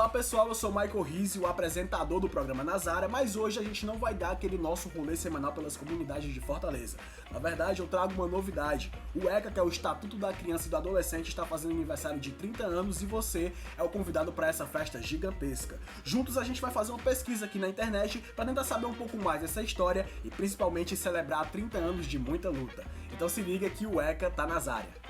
Olá pessoal, eu sou Michael Rizzi, o apresentador do programa Nazara, mas hoje a gente não vai dar aquele nosso rolê semanal pelas comunidades de Fortaleza. Na verdade, eu trago uma novidade. O ECA, que é o Estatuto da Criança e do Adolescente, está fazendo aniversário de 30 anos e você é o convidado para essa festa gigantesca. Juntos a gente vai fazer uma pesquisa aqui na internet para tentar saber um pouco mais dessa história e principalmente celebrar 30 anos de muita luta. Então se liga que o ECA tá nas áreas.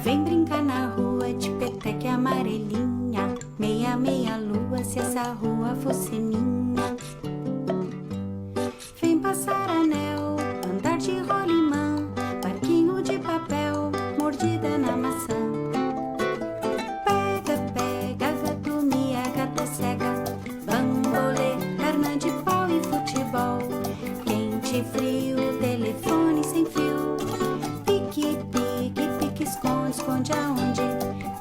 Vem brincar na rua de peteca e amarelinha, meia, meia lua, se essa rua fosse minha. Vem passar anel, andar de rolimã, barquinho de papel, mordida na maçã. Pega, pega, gato mia, gata cega, bambolê, perna de pau e futebol. Quente, frio, telefone sem fio, pique, pique, pique, esconde, esconde aonde?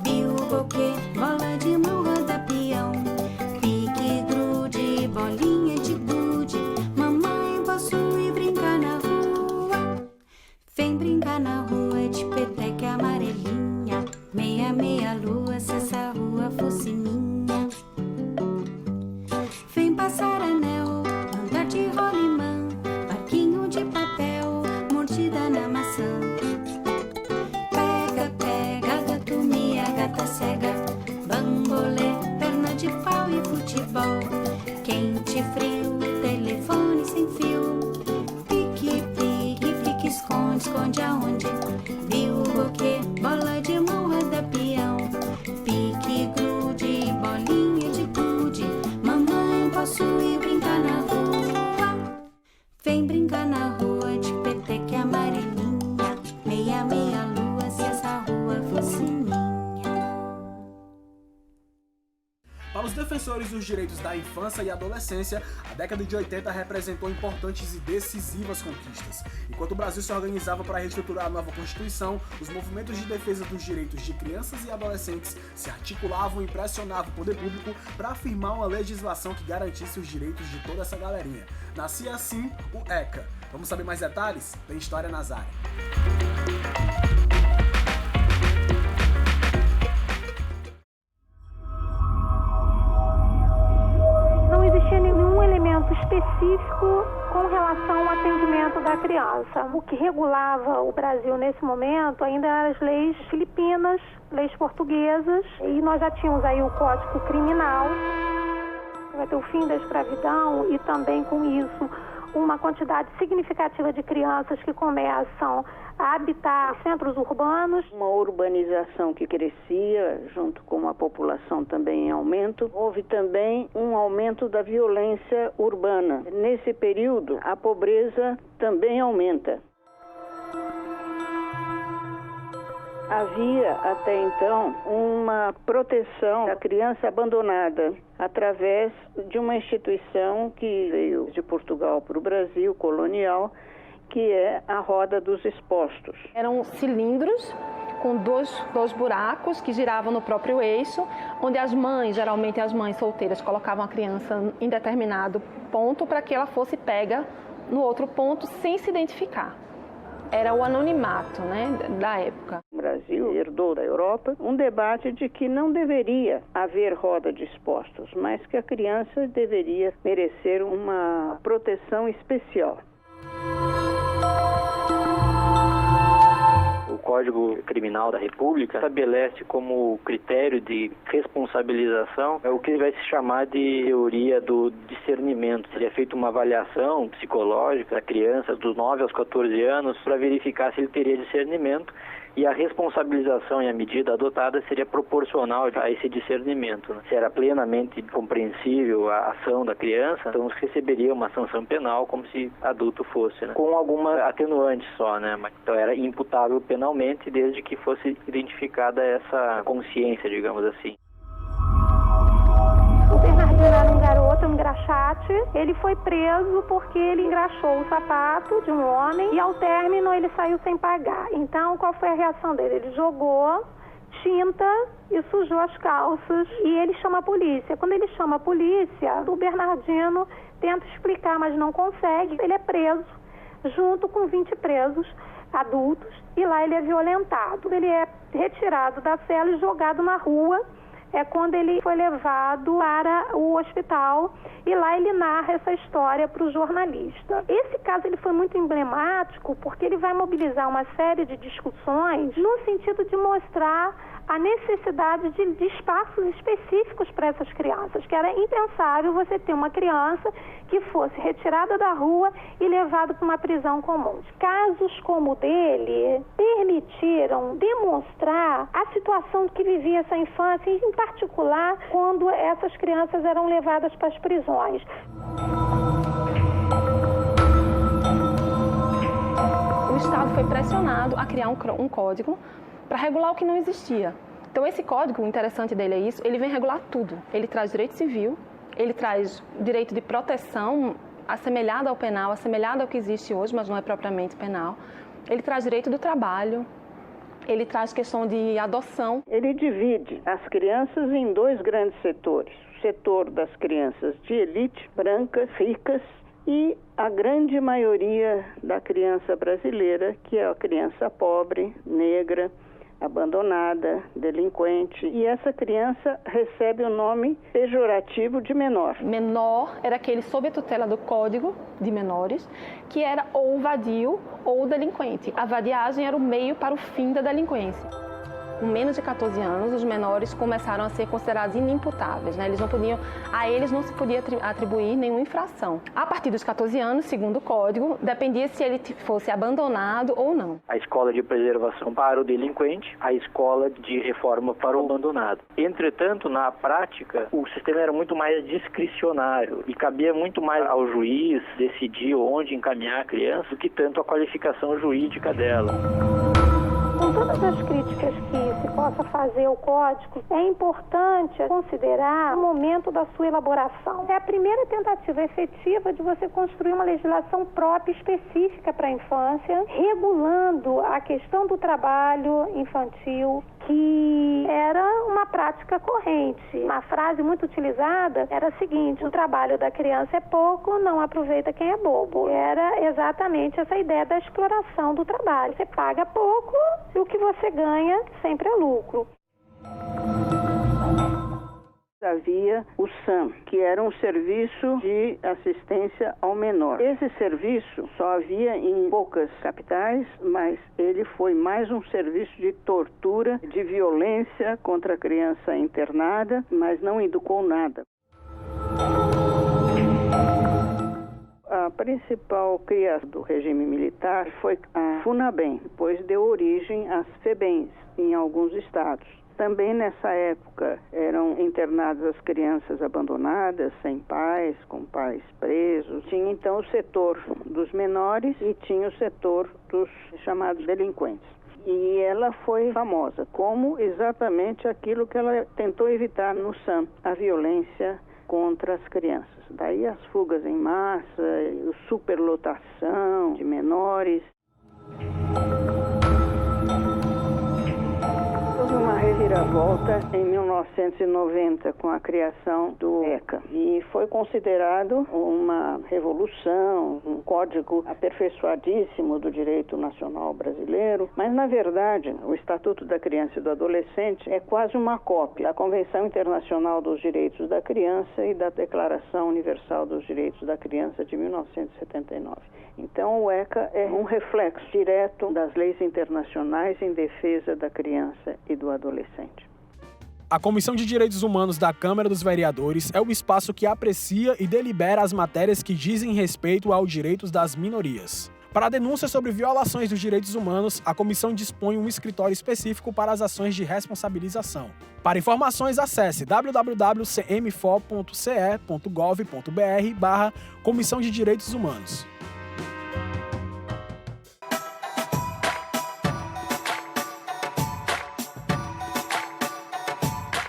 Biu, boquê, bola de mão, roda peão. Pique, grude, bolinha de gude. Mamãe, posso ir brincar na rua? Vem brincar na rua de peteca amarelinha, meia, meia lua, se essa rua fosse minha. Vem passar anel, andar de rolimã, barquinho de papel, mordida na maçã. Pega, pega, gato mia, gata cega, bambolê, perna de pau e futebol. Quente, frio, telefone sem fio, pique, pique, pique, esconde, esconde aonde? Biu, boquê, bola de mão, roda peão. Pique, grude, bolinha de gude. Mamãe, posso ir brincar na rua? Vem brincar na rua de peteca e amarelinha, meia, meia lua, se essa rua fosse minha. Para os defensores dos direitos da infância e adolescência, a década de 80 representou importantes e decisivas conquistas. Enquanto o Brasil se organizava para reestruturar a nova Constituição, os movimentos de defesa dos direitos de crianças e adolescentes se articulavam e pressionavam o poder público para afirmar uma legislação que garantisse os direitos de toda essa galerinha. Nascia assim o ECA. Vamos saber mais detalhes? Tem história nas áreas. Não existia nenhum elemento específico com relação ao atendimento da criança. O que regulava o Brasil nesse momento ainda eram as leis filipinas, leis portuguesas, e nós já tínhamos aí o Código Criminal, vai ter o fim da escravidão e também com isso uma quantidade significativa de crianças que começam a habitar centros urbanos. Uma urbanização que crescia, junto com uma população também em aumento. Houve também um aumento da violência urbana. Nesse período, a pobreza também aumenta. Havia até então uma proteção da criança abandonada através de uma instituição que veio de Portugal para o Brasil, colonial, que é a Roda dos Expostos. Eram cilindros com dois buracos que giravam no próprio eixo, onde as mães, geralmente as mães solteiras, colocavam a criança em determinado ponto para que ela fosse pega no outro ponto sem se identificar. Era o anonimato, da época. O Brasil herdou da Europa um debate de que não deveria haver roda de expostos, mas que a criança deveria merecer uma proteção especial. O Código Criminal da República estabelece como critério de responsabilização o que vai se chamar de teoria do discernimento. Seria feita uma avaliação psicológica da criança dos 9 aos 14 anos para verificar se ele teria discernimento, e a responsabilização e a medida adotada seria proporcional a esse discernimento. Se era plenamente compreensível a ação da criança, então receberia uma sanção penal como se adulto fosse, com alguma atenuante só, Então era imputável penalmente desde que fosse identificada essa consciência, digamos assim. O Bernardino era um garoto, um engraxate. Ele foi preso porque ele engraxou o sapato de um homem e ao término ele saiu sem pagar. Então, qual foi a reação dele? Ele jogou tinta e sujou as calças e ele chama a polícia. Quando ele chama a polícia, o Bernardino tenta explicar, mas não consegue. Ele é preso junto com 20 presos adultos, e lá ele é violentado. Ele é retirado da cela e jogado na rua. É quando ele foi levado para o hospital e lá ele narra essa história para o jornalista. Esse caso ele foi muito emblemático porque ele vai mobilizar uma série de discussões no sentido de mostrar a necessidade de espaços específicos para essas crianças, que era impensável você ter uma criança que fosse retirada da rua e levada para uma prisão comum. Casos como o dele permitiram demonstrar a situação que vivia essa infância, em particular quando essas crianças eram levadas para as prisões. O Estado foi pressionado a criar um código para regular o que não existia. Então esse código, o interessante dele é isso, ele vem regular tudo. Ele traz direito civil, ele traz direito de proteção assemelhado ao penal, assemelhado ao que existe hoje, mas não é propriamente penal. Ele traz direito do trabalho, ele traz questão de adoção. Ele divide as crianças em dois grandes setores. O setor das crianças de elite, brancas, ricas, e a grande maioria da criança brasileira, que é a criança pobre, negra, abandonada, delinquente, e essa criança recebe o nome pejorativo de menor. Menor era aquele sob a tutela do Código de Menores, que era ou vadio ou delinquente. A vadiagem era o meio para o fim da delinquência. Com menos de 14 anos, os menores começaram a ser considerados inimputáveis, né? A eles não se podia atribuir nenhuma infração. A partir dos 14 anos, segundo o Código, dependia se ele fosse abandonado ou não. A escola de preservação para o delinquente, a escola de reforma para o abandonado. Entretanto, na prática, o sistema era muito mais discricionário e cabia muito mais ao juiz decidir onde encaminhar a criança do que tanto a qualificação jurídica dela. Com todas as críticas que se possa fazer ao código, é importante considerar o momento da sua elaboração. É a primeira tentativa efetiva de você construir uma legislação própria específica para a infância, regulando a questão do trabalho infantil, que era uma prática corrente. Uma frase muito utilizada era a seguinte: o trabalho da criança é pouco, não aproveita quem é bobo. Era exatamente essa ideia da exploração do trabalho. Você paga pouco e o que você ganha sempre é lucro. Havia o SAM, que era um serviço de assistência ao menor. Esse serviço só havia em poucas capitais, mas ele foi mais um serviço de tortura, de violência contra a criança internada, mas não educou nada. A principal criação do regime militar foi a FUNABEM, depois deu origem às FEBEMs em alguns estados. Também nessa época eram internadas as crianças abandonadas, sem pais, com pais presos. Tinha então o setor dos menores e tinha o setor dos chamados delinquentes. E ela foi famosa como exatamente aquilo que ela tentou evitar no SAM, a violência contra as crianças. Daí as fugas em massa, a superlotação de menores. Houve uma reviravolta em 1990 com a criação do ECA e foi considerado uma revolução, um código aperfeiçoadíssimo do direito nacional brasileiro, mas na verdade o Estatuto da Criança e do Adolescente é quase uma cópia da Convenção Internacional dos Direitos da Criança e da Declaração Universal dos Direitos da Criança de 1979. Então o ECA é um reflexo direto das leis internacionais em defesa da criança e do adolescente. A Comissão de Direitos Humanos da Câmara dos Vereadores é o espaço que aprecia e delibera as matérias que dizem respeito aos direitos das minorias. Para denúncias sobre violações dos direitos humanos, a comissão dispõe um escritório específico para as ações de responsabilização. Para informações, acesse www.cmfo.ce.gov.br/Comissão de Direitos Humanos.